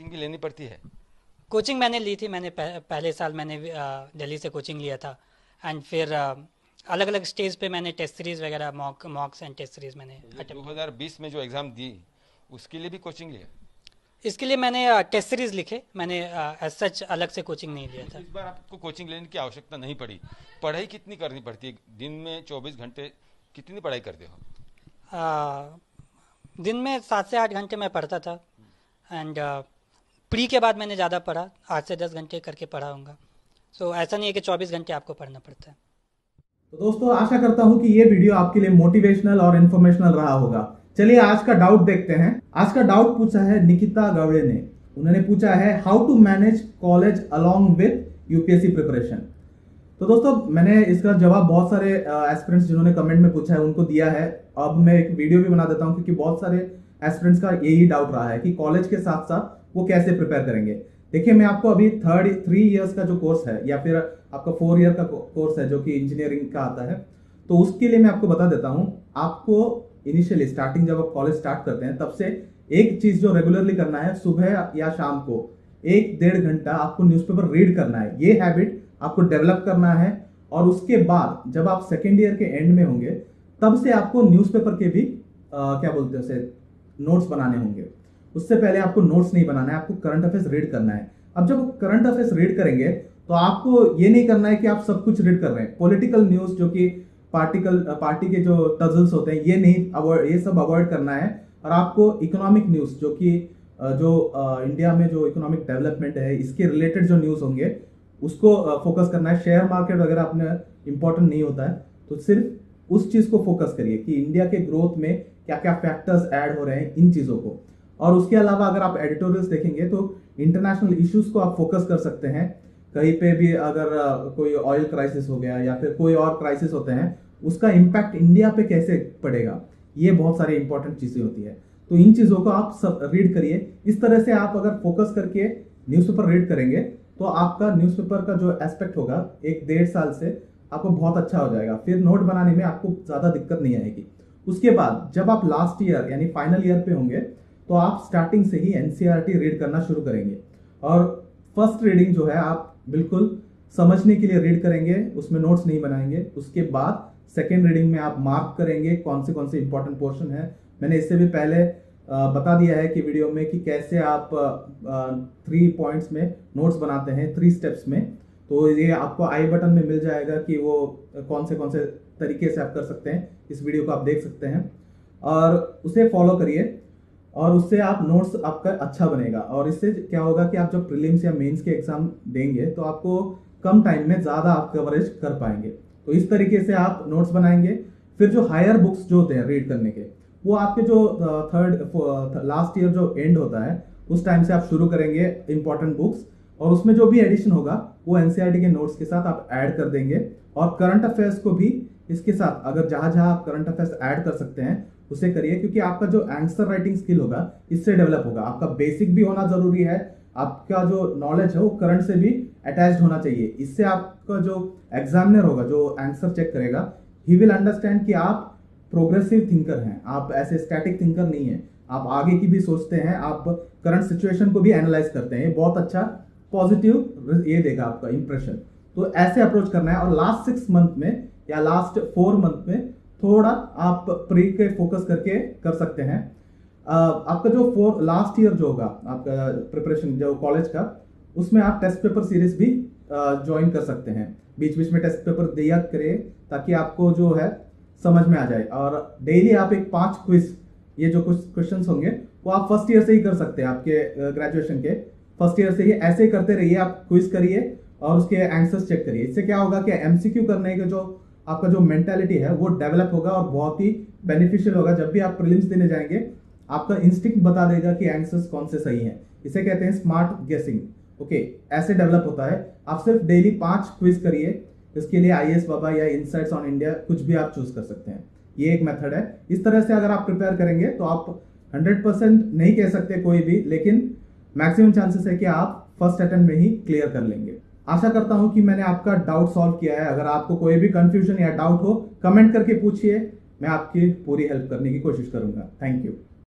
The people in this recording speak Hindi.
कोचिंग भी लेनी पड़ती है? कोचिंग मैंने ली थी। मैंने पहले साल मैंने दिल्ली से कोचिंग लिया था। एंड फिर अलग अलग स्टेज पे मैंने टेस्ट सीरीज वगैरह मॉक्स एंड टेस्ट सीरीज मैंने ये अटेम्प्ट किया। 2020 में जो एग्ज़ाम दी उसके लिए भी कोचिंग लिया? इसके लिए मैंने टेस्ट सीरीज लिखे। मैंने एज सच अलग से कोचिंग नहीं लिया तो था। इस बार आपको कोचिंग लेने की आवश्यकता नहीं पड़ी। पढ़ाई कितनी करनी पड़ती है दिन में 24 घंटे? कितनी पढ़ाई करते हो? आ, दिन में 7 से 8 घंटे मैं पढ़ता था। एंड प्री के बाद मैंने ज़्यादा पढ़ा, 8 से 10 घंटे करके पढ़ा होऊंगा। सो ऐसा नहीं है कि 24 घंटे आपको पढ़ना पड़ता है। तो दोस्तों आशा करता हूं कि ये वीडियो आपके लिए मोटिवेशनल और इन्फॉर्मेशनल रहा होगा। चलिए आज का डाउट देखते हैं। आज का डाउट पूछा है निकिता गवड़े ने। उन्होंने पूछा है how to manage college along with UPSC preparation. तो दोस्तों मैंने इसका जवाब बहुत सारे एस्पिरेंट्स जिन्होंने कमेंट में पूछा है उनको दिया है। अब मैं एक वीडियो भी बना देता हूं क्योंकि बहुत सारे एस्पिरेंट्स का यही डाउट रहा है कि कॉलेज के साथ साथ वो कैसे प्रिपेयर करेंगे। देखिए मैं आपको अभी 3 इयर्स का जो कोर्स है या फिर आपका 4 ईयर का कोर्स है जो कि इंजीनियरिंग का आता है, तो उसके लिए मैं आपको बता देता हूं। आपको इनिशियली स्टार्टिंग जब आप कॉलेज स्टार्ट करते हैं तब से एक चीज जो रेगुलरली करना है, सुबह या शाम को 1-1.5 घंटा आपको न्यूज़पेपर रीड करना है। ये हैबिट आपको डेवलप करना है। और उसके बाद जब आप सेकेंड ईयर के एंड में होंगे तब से आपको न्यूज़पेपर के भी क्या बोलते हैं उसे, नोट्स बनाने होंगे। उससे पहले आपको नोट्स नहीं बनाना है, आपको करंट अफेयर्स रीड करना है। अब जब करंट अफेयर्स रीड करेंगे तो आपको ये नहीं करना है कि आप सब कुछ रीड कर रहे हैं। पॉलिटिकल न्यूज जो कि पार्टी के जो टजल्स होते हैं ये नहीं अवॉइड, ये सब अवॉइड करना है। और आपको इकोनॉमिक न्यूज जो कि इंडिया में जो इकोनॉमिक डेवलपमेंट है इसके रिलेटेड जो न्यूज होंगे उसको फोकस करना है। शेयर मार्केट वगैरह अपने इंपॉर्टेंट नहीं होता है, तो सिर्फ उस चीज को फोकस करिए कि इंडिया के ग्रोथ में क्या क्या फैक्टर्स ऐड हो रहे हैं इन चीजों को। और उसके अलावा अगर आप एडिटोरियल्स देखेंगे तो इंटरनेशनल इश्यूज को आप फोकस कर सकते हैं। कहीं पे भी अगर कोई ऑयल क्राइसिस हो गया या फिर कोई और क्राइसिस होते हैं उसका इम्पैक्ट इंडिया पे कैसे पड़ेगा, ये बहुत सारी इंपॉर्टेंट चीजें होती है। तो इन चीजों को आप सब रीड करिए। इस तरह से आप अगर फोकस करके न्यूज़पेपर रीड करेंगे तो आपका न्यूज़पेपर का जो एस्पेक्ट होगा 1-1.5 साल से आपको बहुत अच्छा हो जाएगा। फिर नोट बनाने में आपको ज्यादा दिक्कत नहीं आएगी। उसके बाद जब आप लास्ट ईयर यानी फाइनल ईयर पे होंगे तो आप स्टार्टिंग से ही एनसीईआरटी रीड करना शुरू करेंगे। और फर्स्ट रीडिंग जो है आप बिल्कुल समझने के लिए रीड करेंगे, उसमें नोट्स नहीं बनाएंगे। उसके बाद सेकेंड रीडिंग में आप मार्क करेंगे कौन से इंपॉर्टेंट पोर्शन है। मैंने इससे भी पहले बता दिया है कि वीडियो में कि कैसे आप 3 पॉइंट्स में नोट्स बनाते हैं, 3 स्टेप्स में। तो ये आपको आई बटन में मिल जाएगा कि वो कौन से तरीके से आप कर सकते हैं। इस वीडियो को आप देख सकते हैं और उसे फॉलो करिए और उससे आप नोट्स आपका अच्छा बनेगा। और इससे क्या होगा कि आप जब प्रीलिम्स या मेंस के एग्जाम देंगे तो आपको कम टाइम में ज़्यादा आप कवरेज कर पाएंगे। तो इस तरीके से आप नोट्स बनाएंगे। फिर जो हायर बुक्स जो होते हैं रीड करने के, वो आपके जो लास्ट ईयर जो एंड होता है उस टाइम से आप शुरू करेंगे इंपॉर्टेंट बुक्स। और उसमें जो भी एडिशन होगा वो एनसीईआरटी के नोट्स के साथ आप ऐड कर देंगे। और करंट अफेयर्स को भी इसके साथ अगर जहां जहां आप करंट अफेयर्स ऐड कर सकते हैं उसे करिए, क्योंकि आपका जो आंसर राइटिंग स्किल होगा इससे डेवलप होगा। आपका बेसिक भी होना जरूरी है, आपका जो नॉलेज है वो करंट से भी अटैच्ड होना चाहिए। इससे आपका जो एग्जामिनर होगा जो आंसर चेक करेगा ही विल अंडरस्टैंड कि आप प्रोग्रेसिव थिंकर हैं, आप ऐसे स्टैटिक थिंकर नहीं है। आप आगे की भी सोचते हैं, आप करंट सिचुएशन को भी एनालाइज करते हैं। बहुत अच्छा पॉजिटिव ये देगा आपका इंप्रेशन। तो ऐसे अप्रोच करना है। और लास्ट 6 मंथ में या लास्ट 4 मंथ में थोड़ा आप प्री के फोकस करके कर सकते हैं। आपका जो लास्ट ईयर जो होगा आपका प्रिपरेशन जो कॉलेज का, उसमें आप टेस्ट पेपर सीरीज भी ज्वाइन कर सकते हैं। बीच बीच में टेस्ट पेपर दिया करें ताकि आपको जो है समझ में आ जाए। और डेली आप एक 5 क्विज, ये जो कुछ क्वेश्चंस होंगे वो आप फर्स्ट ईयर से ही कर सकते हैं। आपके ग्रेजुएशन के फर्स्ट ईयर से ही ऐसे ही करते रहिए। आप क्विज करिए और उसके आंसर्स चेक करिए। इससे क्या होगा कि एमसीक्यू करने के जो आपका जो मेंटालिटी है वो डेवलप होगा और बहुत ही बेनिफिशियल होगा। जब भी आप प्रीलिम्स देने जाएंगे आपका इंस्टिंक्ट बता देगा कि आंसर्स कौन से सही हैं। इसे कहते हैं स्मार्ट गेसिंग। ओके, ऐसे डेवलप होता है। आप सिर्फ डेली 5 क्विज करिए। इसके लिए आईएएस बाबा या इनसाइट्स ऑन इंडिया कुछ भी आप चूज कर सकते हैं। ये एक मेथड है। इस तरह से अगर आप प्रिपेयर करेंगे तो आप 100% नहीं कह सकते कोई भी, लेकिन मैक्सिमम चांसेस है कि आप फर्स्ट अटेम्प्ट में ही क्लियर कर लेंगे। आशा करता हूं कि मैंने आपका डाउट सॉल्व किया है। अगर आपको कोई भी कंफ्यूजन या डाउट हो कमेंट करके पूछिए, मैं आपकी पूरी हेल्प करने की कोशिश करूंगा। Thank you.